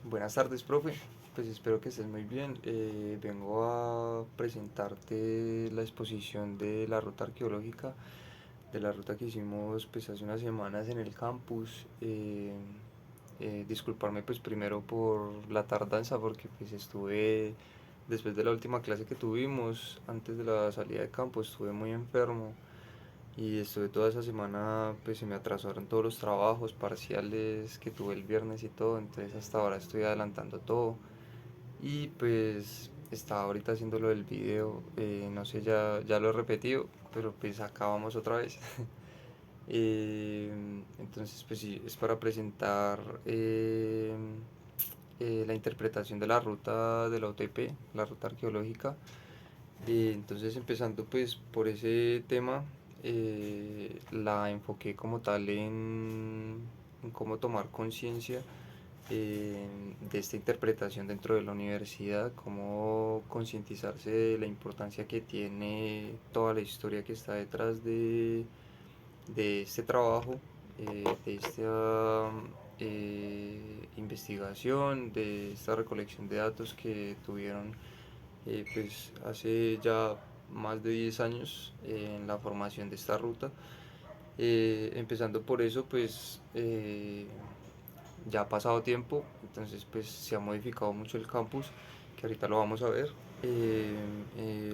Buenas tardes, profe. Pues espero que estés muy bien. Vengo a presentarte la exposición de la ruta arqueológica, de la ruta que hicimos pues hace unas semanas en el campus. Disculparme pues primero por la tardanza porque pues estuve, después de la última clase que tuvimos, antes de la salida de campo, estuve muy enfermo y estuve toda esa semana, pues se me atrasaron todos los trabajos parciales que tuve el viernes y todo, entonces hasta ahora estoy adelantando todo. Y pues estaba ahorita haciendo lo del video, no sé, ya lo he repetido, pero pues acá vamos otra vez. Entonces pues sí, es para presentar la interpretación de la ruta de la OTP, la ruta arqueológica. Entonces empezando pues por ese tema, la enfoqué como tal en cómo tomar conciencia de esta interpretación dentro de la universidad, cómo concientizarse de la importancia que tiene toda la historia que está detrás de este trabajo, de esta investigación, de esta recolección de datos que tuvieron pues hace ya más de 10 años en la formación de esta ruta. Empezando por eso, pues ya ha pasado tiempo, entonces pues se ha modificado mucho el campus, que ahorita lo vamos a ver,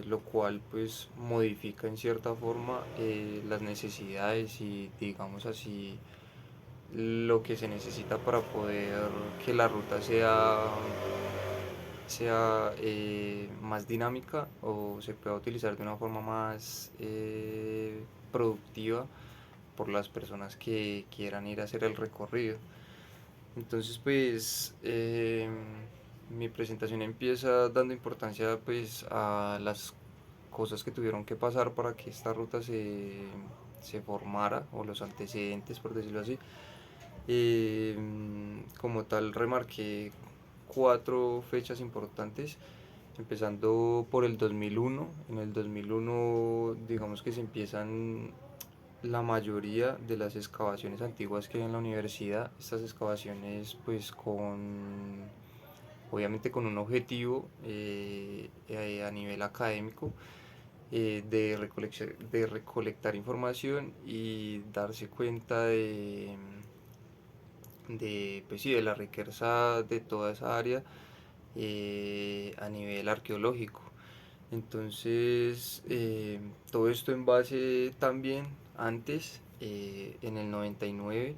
lo cual pues modifica en cierta forma las necesidades y digamos así lo que se necesita para poder que la ruta sea más dinámica o se pueda utilizar de una forma más productiva por las personas que quieran ir a hacer el recorrido. Entonces, pues, mi presentación empieza dando importancia, pues, a las cosas que tuvieron que pasar para que esta ruta se formara, o los antecedentes, por decirlo así. Como tal, remarqué cuatro fechas importantes, empezando por el 2001. En el 2001, digamos que se empiezan la mayoría de las excavaciones antiguas que hay en la universidad. Estas excavaciones pues obviamente con un objetivo a nivel académico, de recolectar información y darse cuenta pues sí, de la riqueza de toda esa área a nivel arqueológico. Entonces, todo esto en base también antes, en el 99,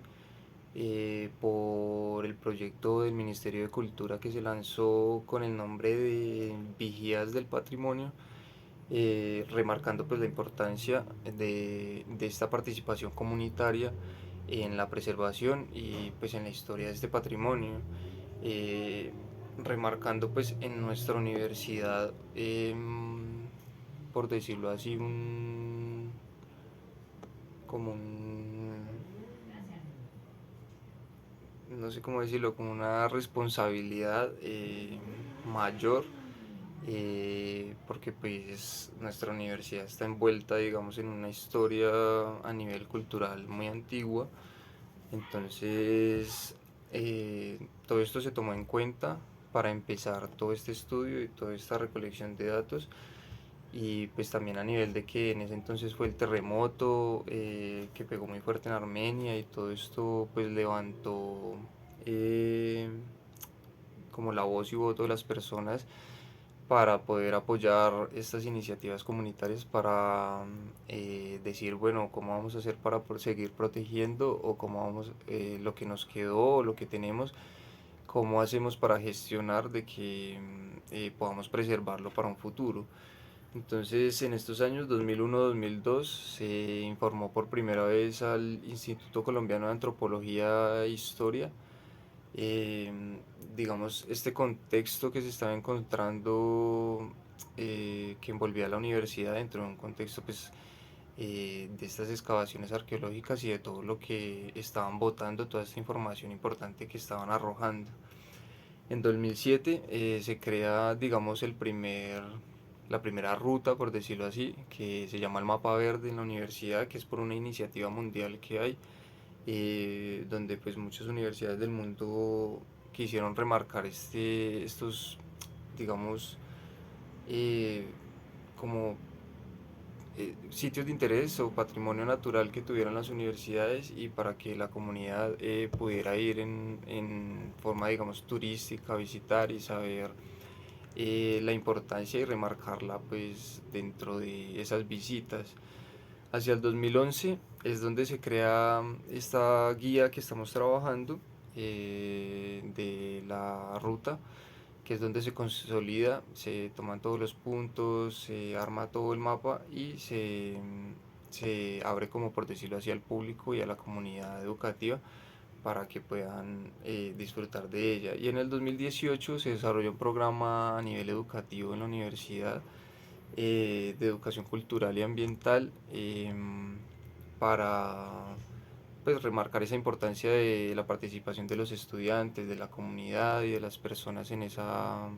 por el proyecto del Ministerio de Cultura que se lanzó con el nombre de Vigías del Patrimonio, remarcando pues la importancia de esta participación comunitaria en la preservación y pues en la historia de este patrimonio. Eh, Remarcando pues en nuestra universidad, por decirlo así, como un, no sé cómo decirlo, como una responsabilidad mayor, porque pues nuestra universidad está envuelta, digamos, en una historia a nivel cultural muy antigua. Entonces, todo esto se tomó en cuenta para empezar todo este estudio y toda esta recolección de datos. Y pues también a nivel de que en ese entonces fue el terremoto que pegó muy fuerte en Armenia, y todo esto pues levantó eh, como la voz y voto de las personas para poder apoyar estas iniciativas comunitarias, para decir, bueno, cómo vamos a hacer para seguir protegiendo, o cómo vamos, lo que nos quedó o lo que tenemos, cómo hacemos para gestionar de que podamos preservarlo para un futuro. Entonces, en estos años 2001-2002 se informó por primera vez al Instituto Colombiano de Antropología e Historia, eh, digamos, este contexto que se estaba encontrando, que envolvía a la universidad dentro de un contexto pues, de estas excavaciones arqueológicas y de todo lo que estaban botando, toda esta información importante que estaban arrojando. En 2007 se crea, digamos, la primera ruta, por decirlo así, que se llama el Mapa Verde en la universidad, que es por una iniciativa mundial que hay, donde pues muchas universidades del mundo quisieron remarcar estos, digamos, eh, como sitios de interés o patrimonio natural que tuvieran las universidades, y para que la comunidad pudiera ir en forma, digamos, turística, visitar y saber la importancia y remarcarla pues dentro de esas visitas. Hacia el 2011 es donde se crea esta guía que estamos trabajando, de la ruta, que es donde se consolida, se toman todos los puntos, se arma todo el mapa y se abre, como por decirlo así, al público y a la comunidad educativa para que puedan disfrutar de ella. Y en el 2018 se desarrolló un programa a nivel educativo en la universidad, de educación cultural y ambiental, para pues remarcar esa importancia de la participación de los estudiantes, de la comunidad y de las personas en esa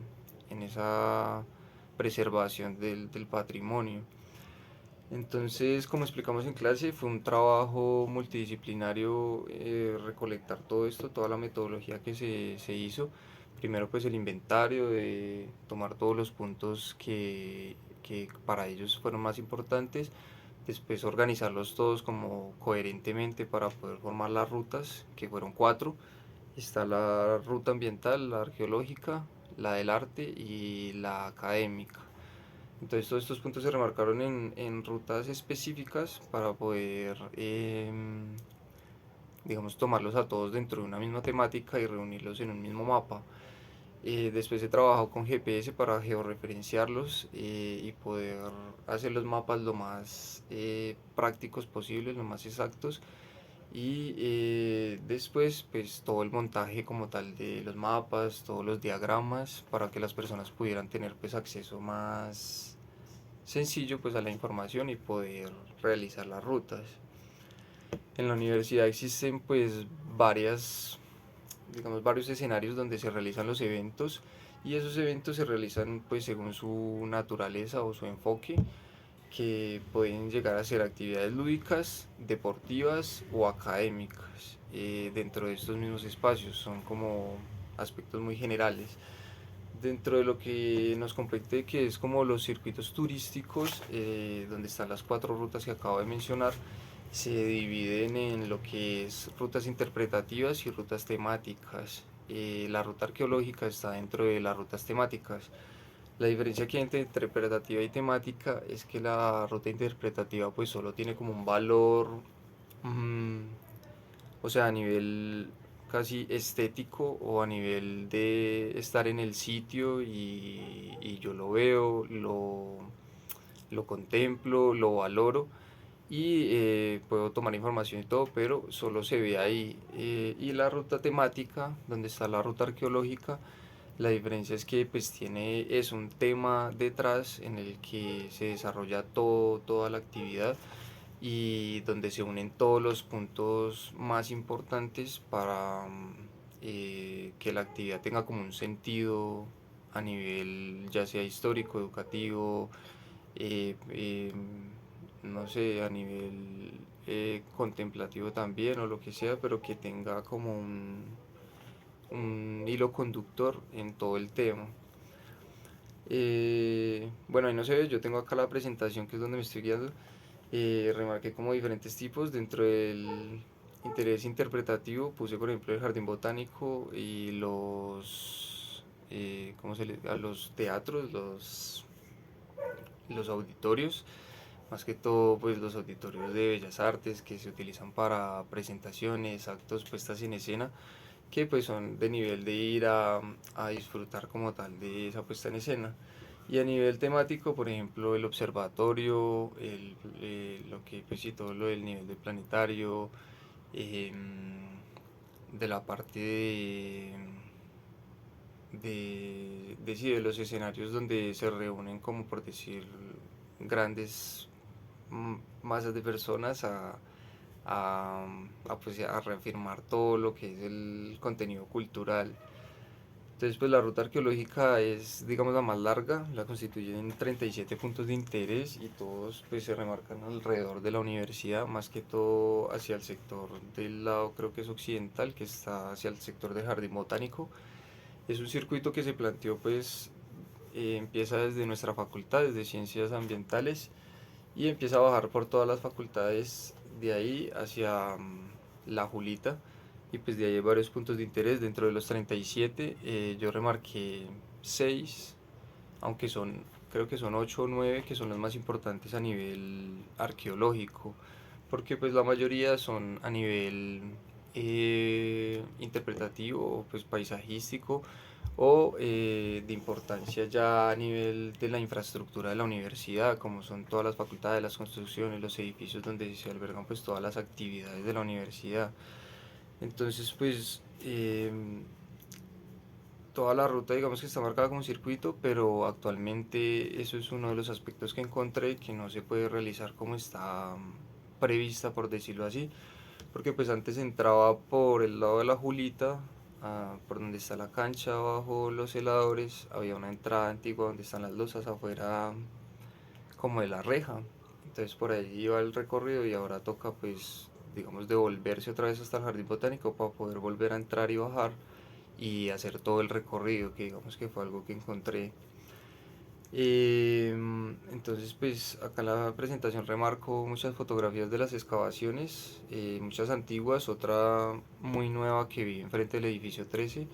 preservación del patrimonio. Entonces, como explicamos en clase, fue un trabajo multidisciplinario, recolectar todo esto, toda la metodología que se hizo. Primero pues el inventario, de tomar todos los puntos que para ellos fueron más importantes, después organizarlos todos como coherentemente para poder formar las rutas, que fueron cuatro. Está la ruta ambiental, la arqueológica, la del arte y la académica. Entonces todos estos puntos se remarcaron en rutas específicas para poder, digamos, tomarlos a todos dentro de una misma temática y reunirlos en un mismo mapa. Después se trabajó con GPS para georreferenciarlos, y poder hacer los mapas lo más prácticos posibles, lo más exactos. Y después pues todo el montaje como tal de los mapas, todos los diagramas, para que las personas pudieran tener pues acceso más sencillo pues a la información y poder realizar las rutas. En la universidad existen pues varios escenarios donde se realizan los eventos, y esos eventos se realizan pues según su naturaleza o su enfoque, que pueden llegar a ser actividades lúdicas, deportivas o académicas. Dentro de estos mismos espacios son como aspectos muy generales. Dentro de lo que nos compete, que es como los circuitos turísticos, donde están las cuatro rutas que acabo de mencionar, se dividen en lo que es rutas interpretativas y rutas temáticas. La ruta arqueológica está dentro de las rutas temáticas. La diferencia que hay entre interpretativa y temática es que la ruta interpretativa pues solo tiene como un valor, mmm, o sea, a nivel casi estético o a nivel de estar en el sitio, y yo lo veo, lo contemplo, lo valoro, y puedo tomar información y todo, pero solo se ve ahí. Y la ruta temática, donde está la ruta arqueológica, la diferencia es que pues es un tema detrás en el que se desarrolla toda la actividad, y donde se unen todos los puntos más importantes para que la actividad tenga como un sentido a nivel ya sea histórico, educativo, eh, eh, no sé, a nivel contemplativo también o lo que sea, pero que tenga como un hilo conductor en todo el tema. Bueno, ahí no se ve, yo tengo acá la presentación que es donde me estoy guiando. Remarqué como diferentes tipos dentro del interés interpretativo. Puse por ejemplo el jardín botánico y a los teatros, los auditorios, más que todo pues los auditorios de bellas artes que se utilizan para presentaciones, actos, puestas en escena, que pues son de nivel de ir a disfrutar como tal de esa puesta en escena. Y a nivel temático, por ejemplo, el observatorio, lo que pues sí, todo lo del nivel del planetario, eh, de la parte sí, de los escenarios donde se reúnen, como por decir, grandes masas de personas a reafirmar todo lo que es el contenido cultural. Entonces, pues la ruta arqueológica es, digamos, la más larga, la constituyen 37 puntos de interés y todos pues se remarcan alrededor de la universidad, más que todo hacia el sector del lado, creo que es occidental, que está hacia el sector de jardín botánico. Es un circuito que se planteó pues, empieza desde nuestra facultad, desde ciencias ambientales, y empieza a bajar por todas las facultades de ahí hacia la Julita, y pues de ahí hay varios puntos de interés. Dentro de los 37 yo remarqué 6, aunque son, creo que son 8 o 9 que son los más importantes a nivel arqueológico, porque pues la mayoría son a nivel interpretativo, pues paisajístico, o de importancia ya a nivel de la infraestructura de la universidad, como son todas las facultades, las construcciones, los edificios donde se albergan pues todas las actividades de la universidad. Entonces pues toda la ruta digamos que está marcada como un circuito, pero actualmente eso es uno de los aspectos que encontré que no se puede realizar como está prevista, por decirlo así, porque pues antes entraba por el lado de la Julita, por donde está la cancha, bajo los heladores, había una entrada antigua donde están las losas afuera como de la reja, entonces por ahí iba el recorrido y ahora toca pues digamos devolverse otra vez hasta el jardín botánico para poder volver a entrar y bajar y hacer todo el recorrido, que digamos que fue algo que encontré. Entonces, pues acá en la presentación remarco muchas fotografías de las excavaciones, muchas antiguas, otra muy nueva que vi enfrente del edificio 13,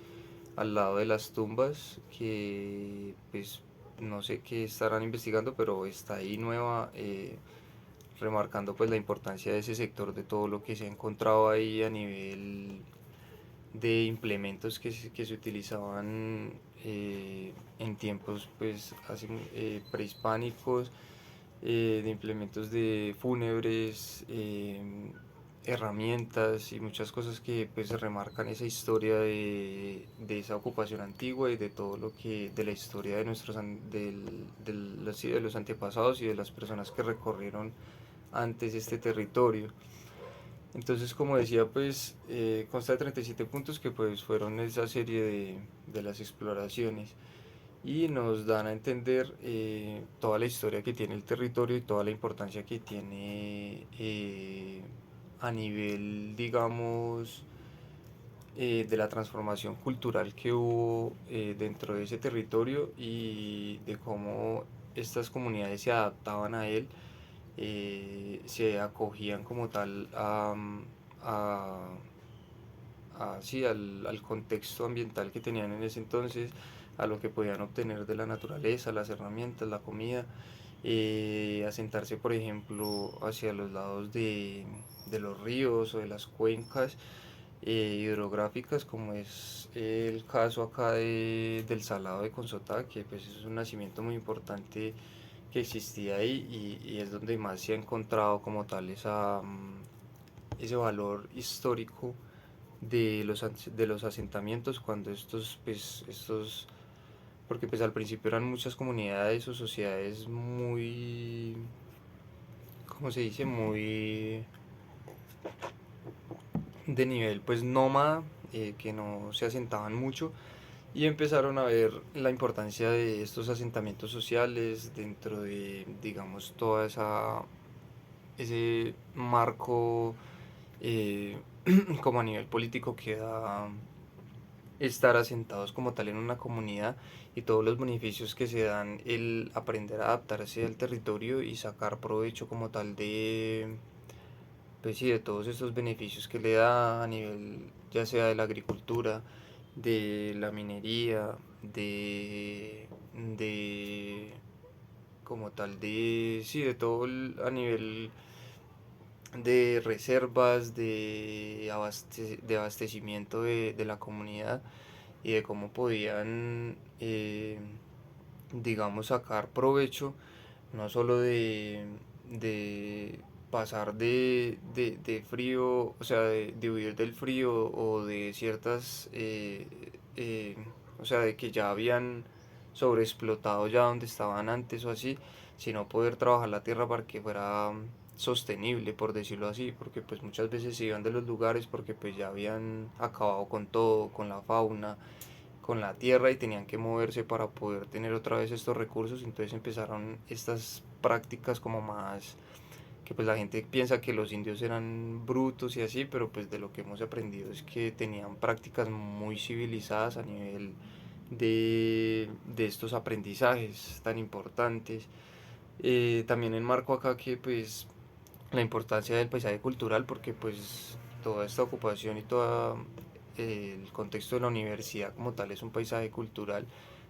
al lado de las tumbas, que pues no sé qué estarán investigando, pero está ahí nueva, remarcando pues la importancia de ese sector, de todo lo que se ha encontrado ahí a nivel de implementos que se utilizaban en tiempos pues así, prehispánicos, de implementos de fúnebres, herramientas y muchas cosas que pues remarcan esa historia de esa ocupación antigua y de todo lo que de la historia de nuestros sí, de los antepasados y de las personas que recorrieron antes este territorio. Entonces, como decía, pues consta de 37 puntos que pues fueron esa serie de las exploraciones y nos dan a entender toda la historia que tiene el territorio y toda la importancia que tiene a nivel, digamos, de la transformación cultural que hubo dentro de ese territorio y de cómo estas comunidades se adaptaban a él, se acogían como tal a, sí, al contexto ambiental que tenían en ese entonces, a lo que podían obtener de la naturaleza, las herramientas, la comida, asentarse por ejemplo hacia los lados de los ríos o de las cuencas hidrográficas, como es el caso acá del Salado de Consotá, que pues es un nacimiento muy importante que existía ahí y es donde más se ha encontrado como tal ese valor histórico de los asentamientos cuando porque pues al principio eran muchas comunidades o sociedades muy, ¿cómo se dice? Muy de nivel pues nómada, que no se asentaban mucho y empezaron a ver la importancia de estos asentamientos sociales dentro de, digamos, toda ese marco eh, como a nivel político que da estar asentados como tal en una comunidad y todos los beneficios que se dan el aprender a adaptarse al territorio y sacar provecho como tal de, pues sí, de todos esos beneficios que le da a nivel ya sea de la agricultura, de la minería, de como tal de, sí, de todo a nivel de reservas, de abastecimiento de la comunidad y de cómo podían, digamos, sacar provecho no solo de pasar de frío, o sea, de huir del frío o de ciertas, o sea, de que ya habían sobreexplotado ya donde estaban antes o así, sino poder trabajar la tierra para que fuera sostenible, por decirlo así, porque pues muchas veces se iban de los lugares porque pues ya habían acabado con todo, con la fauna, con la tierra y tenían que moverse para poder tener otra vez estos recursos. Entonces empezaron estas prácticas como más, que pues la gente piensa que los indios eran brutos y así, pero pues de lo que hemos aprendido es que tenían prácticas muy civilizadas a nivel de estos aprendizajes tan importantes. También enmarco acá que pues la importancia del paisaje cultural, porque pues toda esta ocupación y todo el contexto de la universidad como tal es un paisaje cultural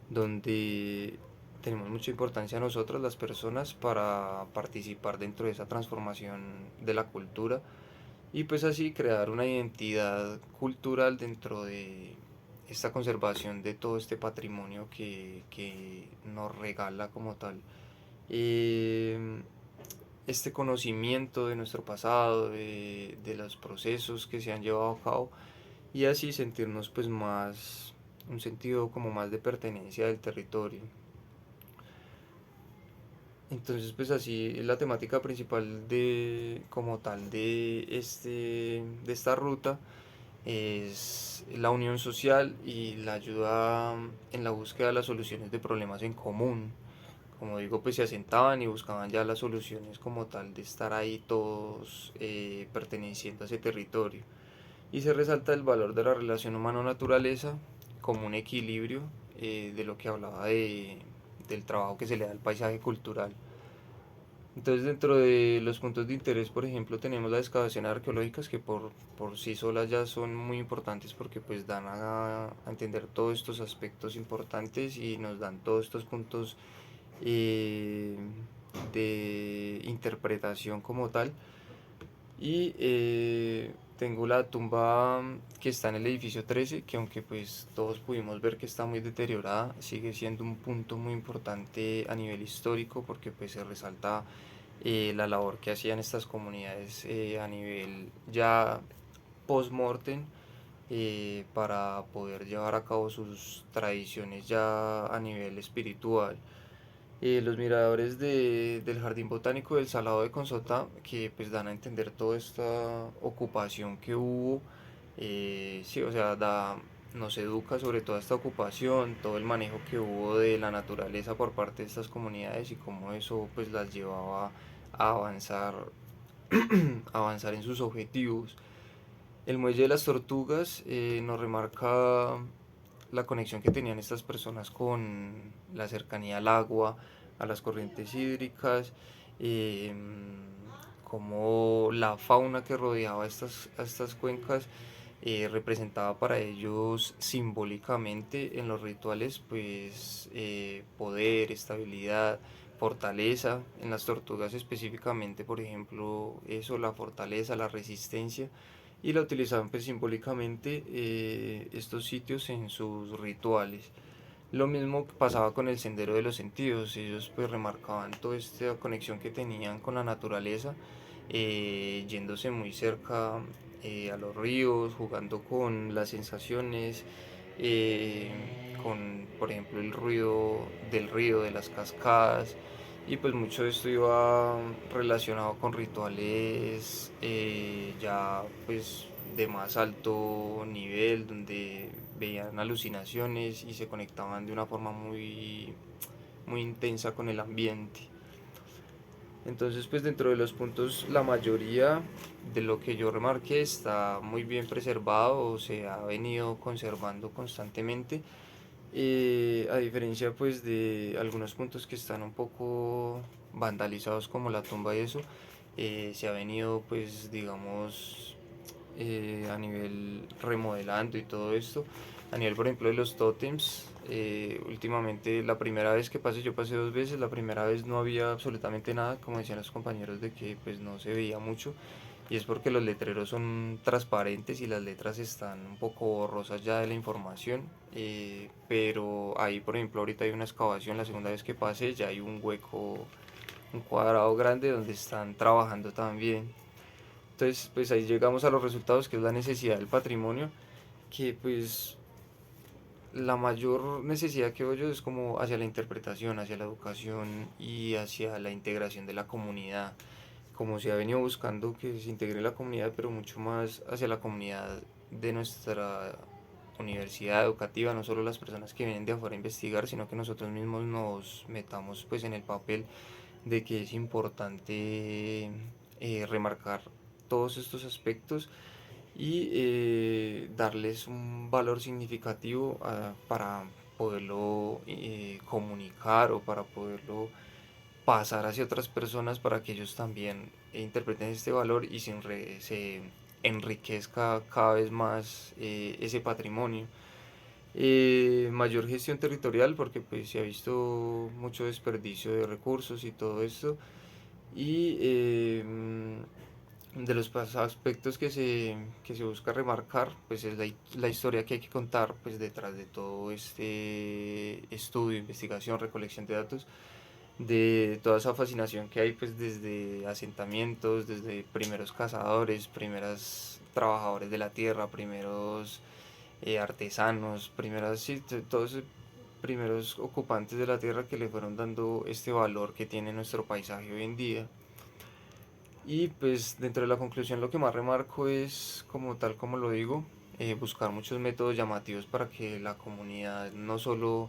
donde tenemos mucha importancia nosotros las personas para participar dentro de esa transformación de la cultura y pues así crear una identidad cultural dentro de esta conservación de todo este patrimonio que nos regala como tal. Eh, este conocimiento de nuestro pasado, de los procesos que se han llevado a cabo y así sentirnos pues más, un sentido como más de pertenencia del territorio. Entonces pues así la temática principal de como tal de esta ruta es la unión social y la ayuda en la búsqueda de las soluciones de problemas en común. Como digo, pues se asentaban y buscaban ya las soluciones como tal de estar ahí todos perteneciendo a ese territorio. Y se resalta el valor de la relación humano-naturaleza como un equilibrio de lo que hablaba del trabajo que se le da al paisaje cultural. Entonces dentro de los puntos de interés, por ejemplo, tenemos las excavaciones arqueológicas que por sí solas ya son muy importantes porque pues dan a entender todos estos aspectos importantes y nos dan todos estos puntos eh, de interpretación como tal. Y tengo la tumba que está en el edificio 13, que aunque pues todos pudimos ver que está muy deteriorada, sigue siendo un punto muy importante a nivel histórico porque pues se resalta la labor que hacían estas comunidades a nivel ya post-mortem para poder llevar a cabo sus tradiciones ya a nivel espiritual. Los miradores del Jardín Botánico del Salado de Consota que pues dan a entender toda esta ocupación que hubo, sí, o sea, nos educa sobre toda esta ocupación, todo el manejo que hubo de la naturaleza por parte de estas comunidades y cómo eso pues las llevaba a avanzar, a avanzar en sus objetivos. El muelle de las tortugas nos remarca la conexión que tenían estas personas con la cercanía al agua, a las corrientes hídricas, eh, como la fauna que rodeaba a estas cuencas representaba para ellos simbólicamente en los rituales pues poder, estabilidad, fortaleza, en las tortugas específicamente por ejemplo eso, la fortaleza, la resistencia y la utilizaban pues simbólicamente estos sitios en sus rituales. Lo mismo pasaba con el sendero de los sentidos, ellos pues remarcaban toda esta conexión que tenían con la naturaleza, yéndose muy cerca a los ríos, jugando con las sensaciones, eh, con por ejemplo el ruido del río, de las cascadas, y pues mucho de esto iba relacionado con rituales ya pues de más alto nivel, donde veían alucinaciones y se conectaban de una forma muy intensa con el ambiente. Entonces, pues dentro de los puntos, la mayoría de lo que yo remarqué está muy bien preservado o se ha venido conservando constantemente. A diferencia pues de algunos puntos que están un poco vandalizados como la tumba y eso, se ha venido pues digamos a nivel remodelando y todo esto. A nivel, por ejemplo, de los tótems, últimamente la primera vez que pasé, yo pasé dos veces, la primera vez no había absolutamente nada, como decían los compañeros, de que pues no se veía mucho. Y es porque los letreros son transparentes y las letras están un poco borrosas ya de la información. Pero ahí, por ejemplo, ahorita hay una excavación, la segunda vez que pasé, ya hay un hueco, un cuadrado grande donde están trabajando también. Entonces, pues ahí llegamos a los resultados, que es la necesidad del patrimonio, que pues la mayor necesidad que veo yo es como hacia la interpretación, hacia la educación y hacia la integración de la comunidad, como se ha venido buscando que se integre la comunidad, pero mucho más hacia la comunidad de nuestra universidad educativa, no solo las personas que vienen de afuera a investigar, sino que nosotros mismos nos metamos pues en el papel de que es importante remarcar todos estos aspectos y darles un valor significativo para poderlo comunicar o para poderlo pasar hacia otras personas para que ellos también interpreten este valor y se enriquezca cada vez más ese patrimonio. Mayor gestión territorial porque pues se ha visto mucho desperdicio de recursos y todo esto y de los aspectos que se busca remarcar pues es la historia que hay que contar pues detrás de todo este estudio, investigación, recolección de datos, de toda esa fascinación que hay pues desde asentamientos, desde primeros cazadores, primeros trabajadores de la tierra, primeros artesanos, primeras, sí, todos primeros ocupantes de la tierra que le fueron dando este valor que tiene nuestro paisaje hoy en día. Y pues dentro de la conclusión lo que más remarco es, como tal como lo digo, buscar muchos métodos llamativos para que la comunidad no solo,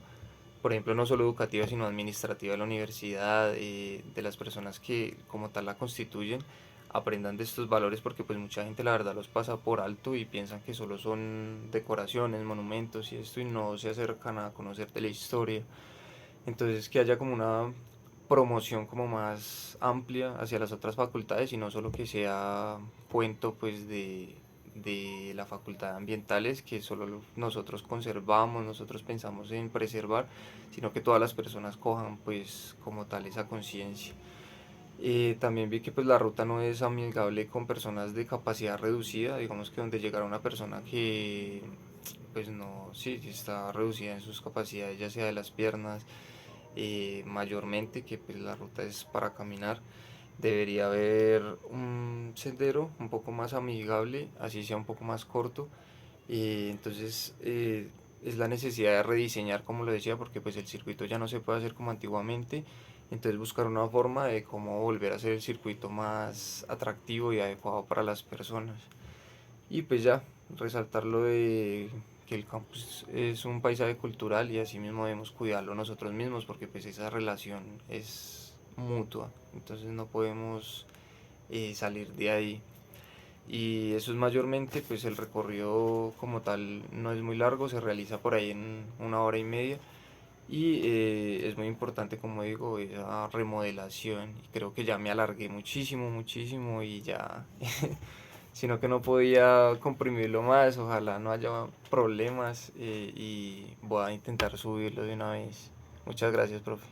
por ejemplo, no solo educativa, sino administrativa de la universidad, de las personas que como tal la constituyen, aprendan de estos valores porque pues mucha gente la verdad los pasa por alto y piensan que solo son decoraciones, monumentos y esto y no se acercan a conocer de la historia. Entonces que haya como una promoción como más amplia hacia las otras facultades y no solo que sea cuento pues de la facultad de ambientales que solo nosotros conservamos, nosotros pensamos en preservar, sino que todas las personas cojan pues como tal esa conciencia. También vi que pues la ruta no es amigable con personas de capacidad reducida, digamos que donde llegara una persona que pues no, sí, está reducida en sus capacidades, ya sea de las piernas, mayormente, que pues la ruta es para caminar. Debería haber un sendero un poco más amigable, así sea un poco más corto. Entonces es la necesidad de rediseñar, como lo decía, porque pues el circuito ya no se puede hacer como antiguamente. Entonces buscar una forma de cómo volver a hacer el circuito más atractivo y adecuado para las personas. Y pues ya, resaltar lo de que el campus es un paisaje cultural y así mismo debemos cuidarlo nosotros mismos porque pues esa relación es mutua, entonces no podemos salir de ahí. Y eso es mayormente, pues el recorrido como tal no es muy largo, se realiza por ahí en 1 hora y media y es muy importante, como digo, esa remodelación. Y creo que ya me alargué muchísimo, muchísimo y ya sino que no podía comprimirlo más, ojalá no haya problemas y voy a intentar subirlo de una vez. Muchas gracias, profe.